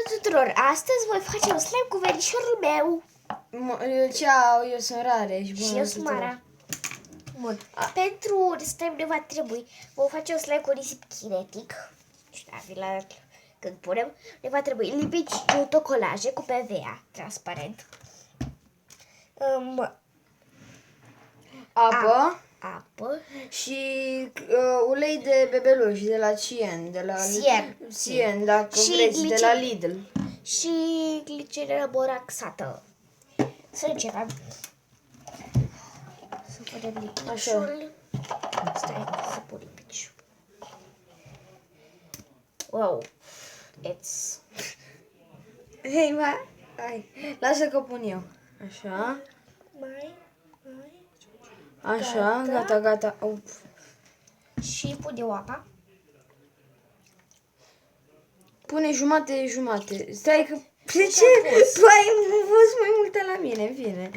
tuturor! Astăzi voi face un slime cu verișorul meu. Ceau, eu sunt Rare și Și eu sunt Mara. Bun. Pentru slime ne va trebui. Vom face un slime cu nisip kinetic. Și da, vi-l arăt când punem. Ne va trebui lipici autocolaje cu PVA transparent. Apă Apă. și ulei de bebeluș de la Cien, de la Cien, dacă Și vreți, de la Lidl. Și gliceră boraxată. Să începem. Să punem lipiciul. Stai să pun lipiciul. Wow. It's... Hei, hai, lasă că pun eu. Așa. Așa, gata. Și pun eu apa. Pune jumate. Stai că... De ce? Tu ai pus mai multe la mine, în fine.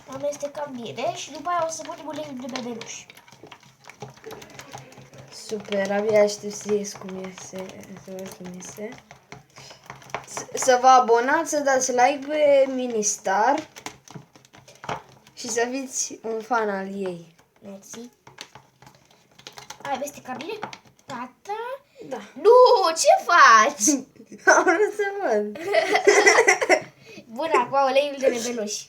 Amestecăm bine și după aia o să punem uleiul de bebeluș. Super, abia aștept să ies cum iese. Să văd cum iese. Să vă abonați, să dați like pe Ministar și să fiți un fan al ei. Mersi. Ai amestecat bine? Gata? Da. Nu, ce faci? Am vrut să văd. Bun, acum uleiul de bebeluș.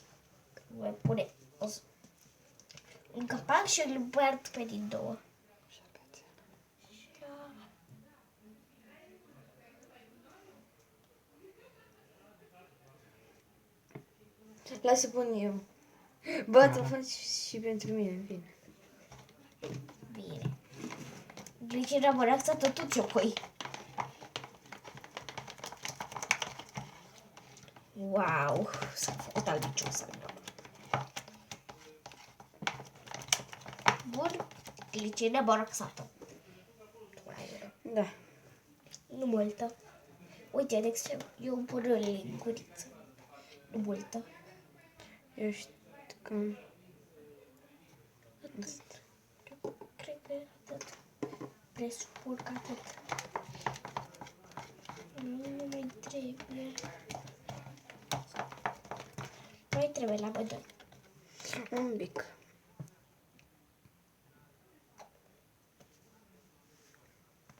Voi pune un capac și îl împart pe din două. Lasă pun eu. Bă, tu faci și pentru mine, în fine. Bine. Gliceră boraxată tu ce pui? Wow, s-a făcut albicios al meu. Bun, gliceră boraxată. Da. Nu multă. Uite, de exemplu, eu îmi pun linguriță. Nu multă. Eu știu că... Cred că atât. Presupun că atât. Nu mai trebuie. Mai trebuie la bădăi. Un pic.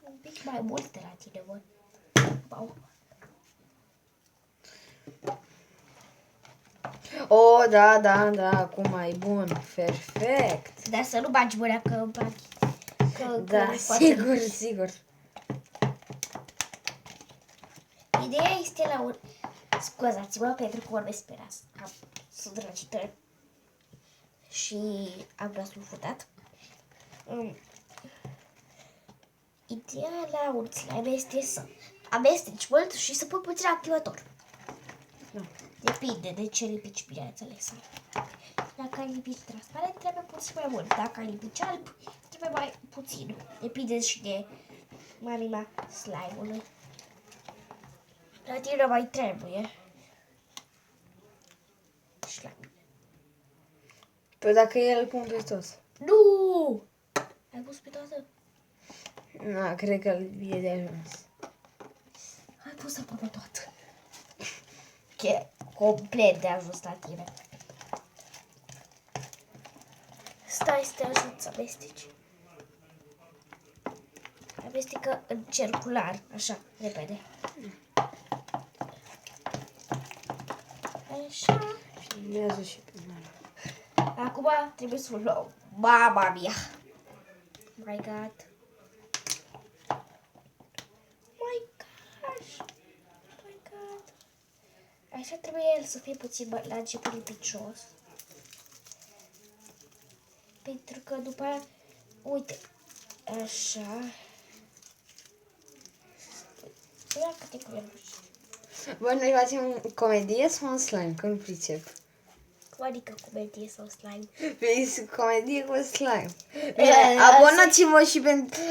Un pic mai mult de la tine, bă. Wow. Oh, da, acum mai bun. Perfect. Dar să nu bagi mâna că îmi bagi. Da, sigur. Ideea este la un... Scuzați-mă pentru că vorbesc pe nas. Sunt răcită. Și am nasul futat. Ideea la un slime este să amesteci mult și să pui puțin activator. Da. Depinde de ce lipici, bineînțeles. Dacă ai lipici transparent, trebuie puțin mai mult. Dacă ai lipici alb, trebuie mai puțin. Depinde și de mărimea slime-ului. La tine mai trebuie. Și la mine. Păi dacă el îl pun pe toți. Nu! Ai pus pe toată? Na, cred că e de ajuns. Ai pus aproape toată. E complet de ajuns la tine. Stai să te ajut să amesteci. Amestecă în circular, așa, repede. Așa. Filmează și pe mine. Acum trebuie să o luăm. Mama mia! My God! My gosh! My God! Așa trebuie el să fie puțin la început picios. Pentru că după aia, uite, așa. Ia câte culeruși. Bă, noi facem comedie sau un slime? Că nu pricep. Cum adică comedie sau slime? Păi, comedie cu slime. E,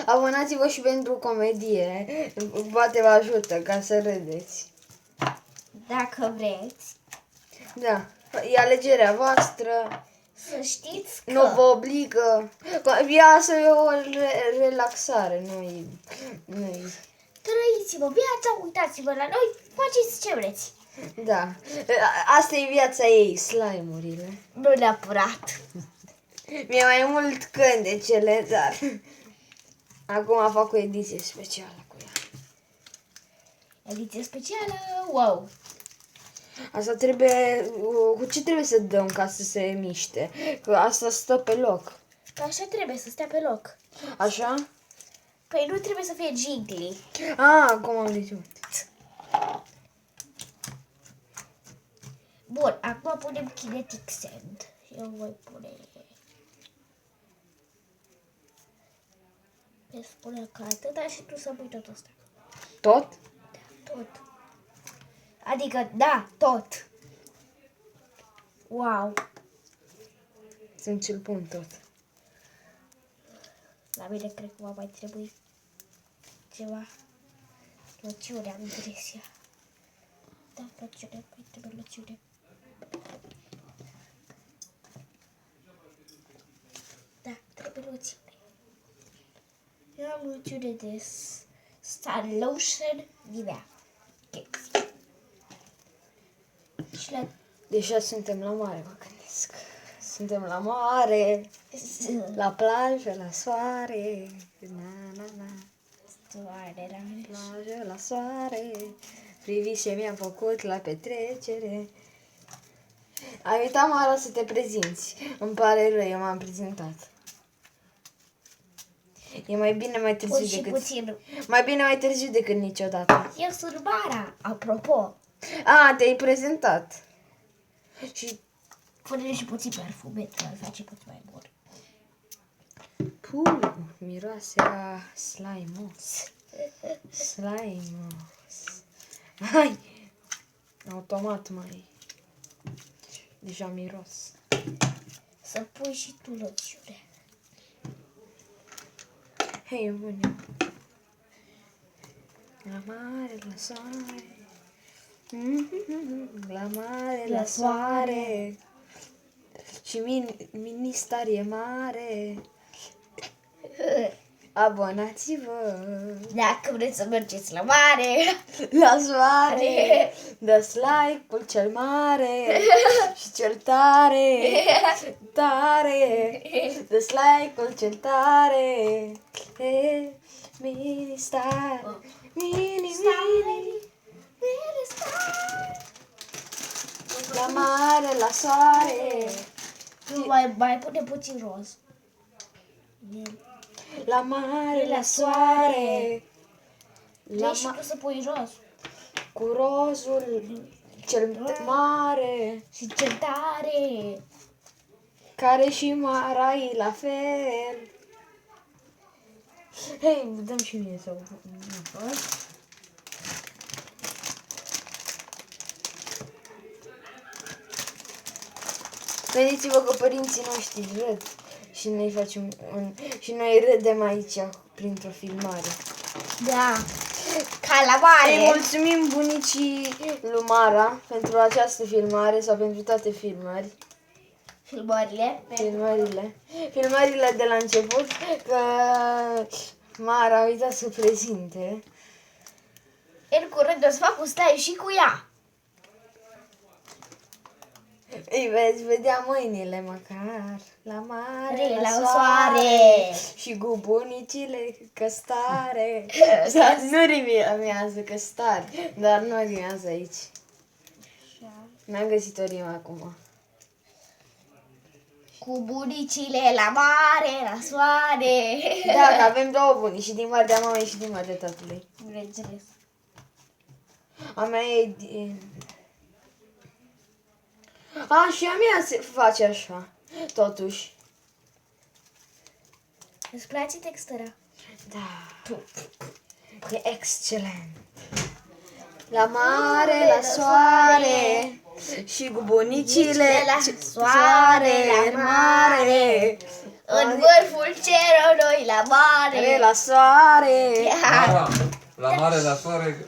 Abonați-vă și pentru comedie. Poate vă ajută ca să râdeți. Dacă vreți. Da. E alegerea voastră. Să știți că... Nu vă obligă. Asta e o relaxare, nu-i... Trăiți-vă viața, uitați-vă la noi, faceți ce vreți. Da. Asta e viața ei, slime-urile. Nu neapărat. Mi-e mai mult cântecele, dar acum fac o ediție specială cu ea. Ediție specială, wow. Asta trebuie, cu ce trebuie să dăm ca să se miște? Că asta stă pe loc. Că așa trebuie să stea pe loc. Așa? Păi nu trebuie să fie jiggly. Acum am zis. Bun, acum punem kinetic sand. Eu voi pune... Îți spune că atâta și tu să pui tot asta. Tot? Tot. Adică, da, tot. Wow. Să-mi ți-l pun tot. La mine cred că va mai trebui ceva. Loțiune, am impresia. Da, loțiune, mai trebuie loțiune. Da, trebuie loțiune. Eu am loțiune de Star Lotion Nivea. Kicks. Și la... Deja suntem la mare, mă gândesc. Suntem la mare, la plajă, la soare. Na, na, na. Plajă, la soare. Priviți ce mi-am făcut la petrecere. Ai uitat, Mara, să te prezinți. Îmi pare rău, eu m-am prezentat. E mai bine mai târziu și decât... puțin. Mai bine mai târziu decât niciodată. Eu sunt Mara, apropo. Te-ai prezentat. Și... Pune și puțin perfume, că îl face puțin mai bun. Miroase a slime-os. Slime-os. Hai! Automat mai... Deja miros. Să pui și tu loțiune. Hei, bun. La mare, la soare. La mare, la soare. Și mini-star e mare. Abonați-vă Dacă vreți să mergeți la mare. la soare. Dați like-ul cel mare și cel tare. Tare. Dați like-ul cel tare. Mini-star. Mini-star. La mare, la soare. Mai pune puțin roz. La mare, la soare. Vrei și tu să pui roz. Cu rozul cel mare, Și ce tare. care și Marai la fel. Hei, dăm și mie să Vedeți-vă că părinții noștri râd și noi facem și noi râdem aici printr-o filmare. Da. Ca la mare. Îi mulțumim bunicii lui Mara pentru această filmare sau pentru toate filmările. Filmările de la început, că Mara a uitat să prezinte. În curând o să fac un stai și cu ea. Îi veți vedea mâinile măcar la mare, La soare. Și cu bunicile căstare. Nu rimează căstare, dar nu rimează aici. N-am găsit o rimă acum. Cu bunicile la mare, la soare. Da, că avem două bunici, și din partea mamei și din partea tatălui. Bineînțeles. A mea e din... Și a mea se face așa, totuși. Îți place textura? Da. E excelent. La mare, la soare. Și cu bunicile la soare, la mare. În vârful cerului la mare. La soare. Mara, la mare, la soare,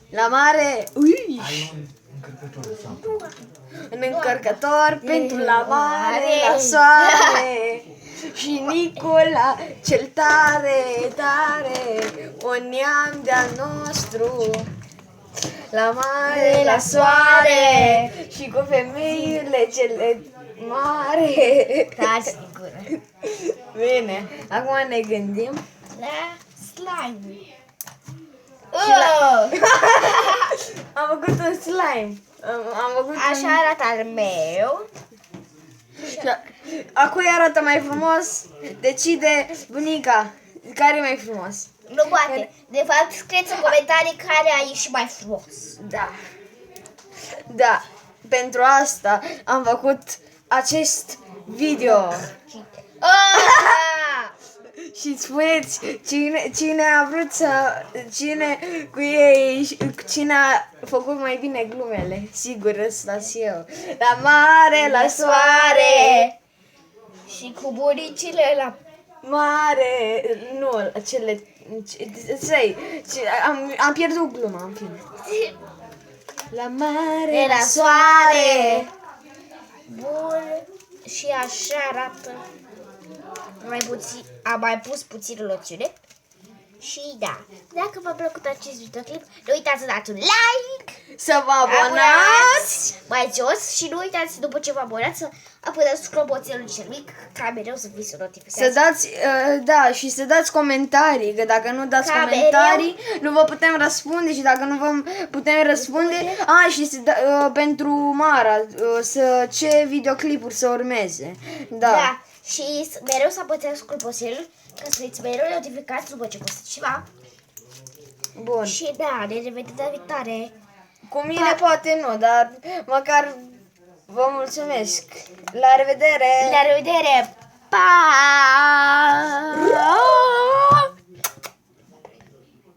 La mare. Ui. ai un încărcător sau? Un încărcător pentru la mare, la soare. și Nicola, cel tare, tare, un neam de-al nostru. La mare, la soare și cu femeile cele mare. Da, sigur. Bine, acum ne gândim. La slime. Am făcut un slime. Am făcut Așa arată al meu. Acum arată mai frumos. Decide bunica care e mai frumos. Nu poate. De fapt, scrieți în comentarii care a ieșit mai frumos. Da. Da. Pentru asta am făcut acest video. Și spuneți cine a vrut să... Cine a făcut mai bine glumele. Sigur, ăsta eu. La mare, la soare. Și cu buricile la... Mare, nu, cele... Am pierdut gluma, în fine. La mare, De la la soare. Bun. Și așa arată. Am mai pus puțin loțiune. Și da, dacă v-a plăcut acest videoclip, nu uitați să dați un like, Să vă abonați. mai jos și nu uitați după ce vă abonați să apăsați clopoțelul cel mic ca mereu să fiți notificați. Să dați, da, și să dați comentarii, că dacă nu dați Ca comentarii, nu vă putem răspunde și dacă nu vă putem răspunde, și pentru Mara, ce videoclipuri să urmeze. Da, și mereu să apăsați clopoțelul ca să fiți mereu notificați după ce postați ceva. Bun. Și da, ne revedem data viitoare. Cu mine poate nu, dar măcar vă mulțumesc. La revedere! La revedere! Pa!